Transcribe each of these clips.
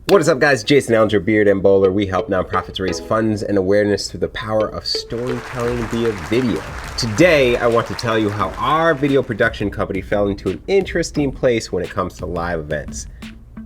What is up, guys? Jason Ellinger, Beard and Bowler. We help nonprofits raise funds and awareness through the power of storytelling via video. Today, I want to tell you how our video production company fell into an interesting place when it comes to live events,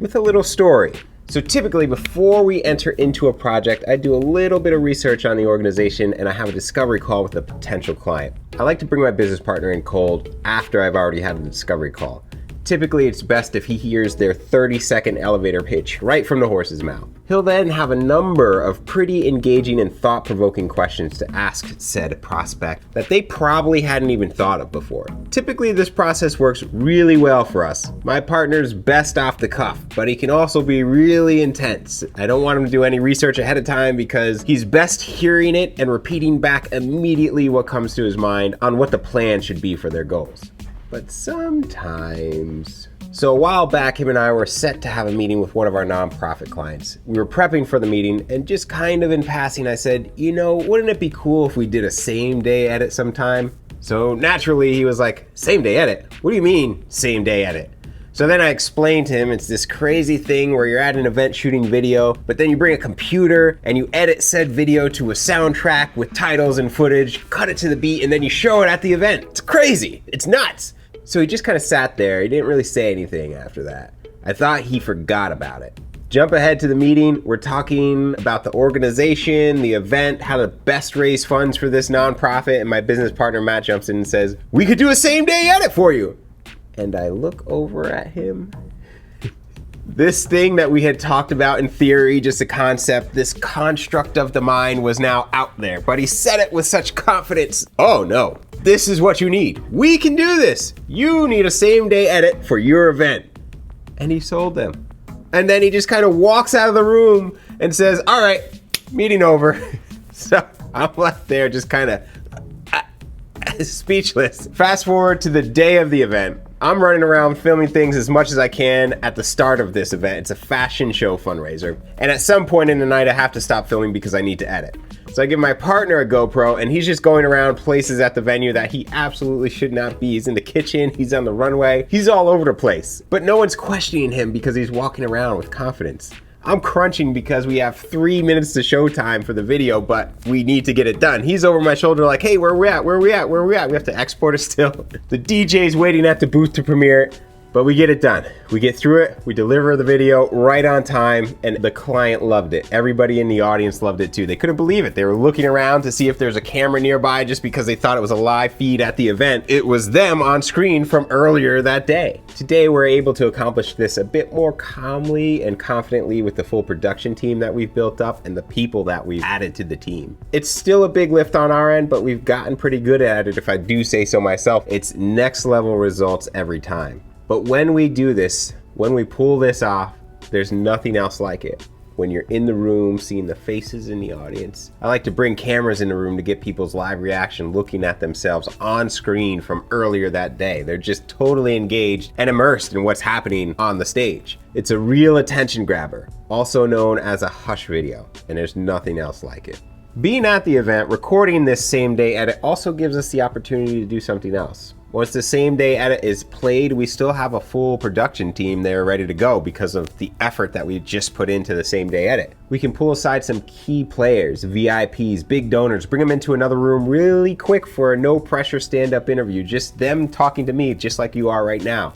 with a little story. So typically, before we enter into a project, I do a little bit of research on the organization and I have a discovery call with a potential client. I like to bring my business partner in cold after I've already had the discovery call. Typically, it's best if he hears their 30-second elevator pitch right from the horse's mouth. He'll then have a number of pretty engaging and thought-provoking questions to ask said prospect that they probably hadn't even thought of before. Typically, this process works really well for us. My partner's best off the cuff, but he can also be really intense. I don't want him to do any research ahead of time because he's best hearing it and repeating back immediately what comes to his mind on what the plan should be for their goals. But sometimes. So a while back, him and I were set to have a meeting with one of our nonprofit clients. We were prepping for the meeting and just kind of in passing, I said, wouldn't it be cool if we did a same day edit sometime? So naturally he was like, same day edit? What do you mean same day edit? So then I explained to him it's this crazy thing where you're at an event shooting video, but then you bring a computer and you edit said video to a soundtrack with titles and footage, cut it to the beat, and then you show it at the event. It's crazy. It's nuts. So he just kind of sat there. He didn't really say anything after that. I thought he forgot about it. Jump ahead to the meeting. We're talking about the organization, the event, how to best raise funds for this nonprofit, and my business partner Matt jumps in and says, "We could do a same day edit for you." And I look over at him. This thing that we had talked about in theory, just a concept, this construct of the mind was now out there, but he said it with such confidence. Oh no, this is what you need. We can do this. You need a same day edit for your event. And he sold them. And then he just kind of walks out of the room and says, all right, meeting over. So I'm left there just kind of speechless. Fast forward to the day of the event. I'm running around filming things as much as I can at the start of this event. It's a fashion show fundraiser. And at some point in the night, I have to stop filming because I need to edit. So I give my partner a GoPro and he's just going around places at the venue that he absolutely should not be. He's in the kitchen, he's on the runway, he's all over the place. But no one's questioning him because he's walking around with confidence. I'm crunching because we have 3 minutes to showtime for the video, but we need to get it done. He's over my shoulder like, hey, where are we at? Where are we at? Where are we at? We have to export it still. The DJ's waiting at the booth to premiere it, but we get it done. We get through it, we deliver the video right on time, and the client loved it. Everybody in the audience loved it too. They couldn't believe it. They were looking around to see if there's a camera nearby just because they thought it was a live feed at the event. It was them on screen from earlier that day. Today, we're able to accomplish this a bit more calmly and confidently with the full production team that we've built up and the people that we've added to the team. It's still a big lift on our end, but we've gotten pretty good at it, if I do say so myself. It's next level results every time. But when we do this, when we pull this off, there's nothing else like it. When you're in the room, seeing the faces in the audience. I like to bring cameras in the room to get people's live reaction looking at themselves on screen from earlier that day. They're just totally engaged and immersed in what's happening on the stage. It's a real attention grabber, also known as a hush video, and there's nothing else like it. Being at the event, recording this same day edit also gives us the opportunity to do something else. Once the same day edit is played, we still have a full production team there ready to go because of the effort that we just put into the same day edit. We can pull aside some key players, VIPs, big donors, bring them into another room really quick for a no pressure stand-up interview, just them talking to me just like you are right now.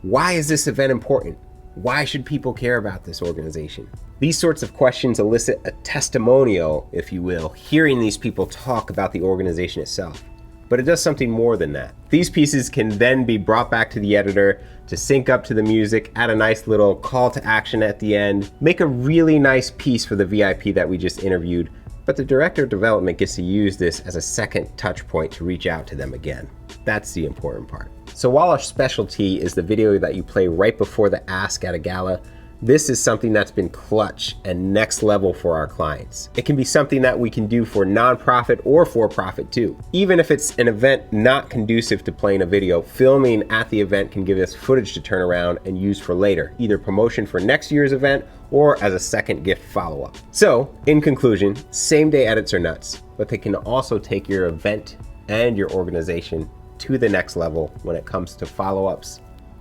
Why is this event important? Why should people care about this organization? These sorts of questions elicit a testimonial, if you will, hearing these people talk about the organization itself. But it does something more than that. These pieces can then be brought back to the editor to sync up to the music, add a nice little call to action at the end, make a really nice piece for the VIP that we just interviewed, but the director of development gets to use this as a second touch point to reach out to them again. That's the important part. So while our specialty is the video that you play right before the ask at a gala, this is something that's been clutch and next level for our clients. It can be something that we can do for nonprofit or for-profit too. Even if it's an event not conducive to playing a video, filming at the event can give us footage to turn around and use for later, either promotion for next year's event or as a second gift follow-up. So, in conclusion, same-day edits are nuts, but they can also take your event and your organization to the next level when it comes to follow-ups,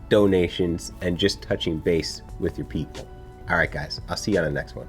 donations, and just touching base with your people. All right, guys, I'll see you on the next one.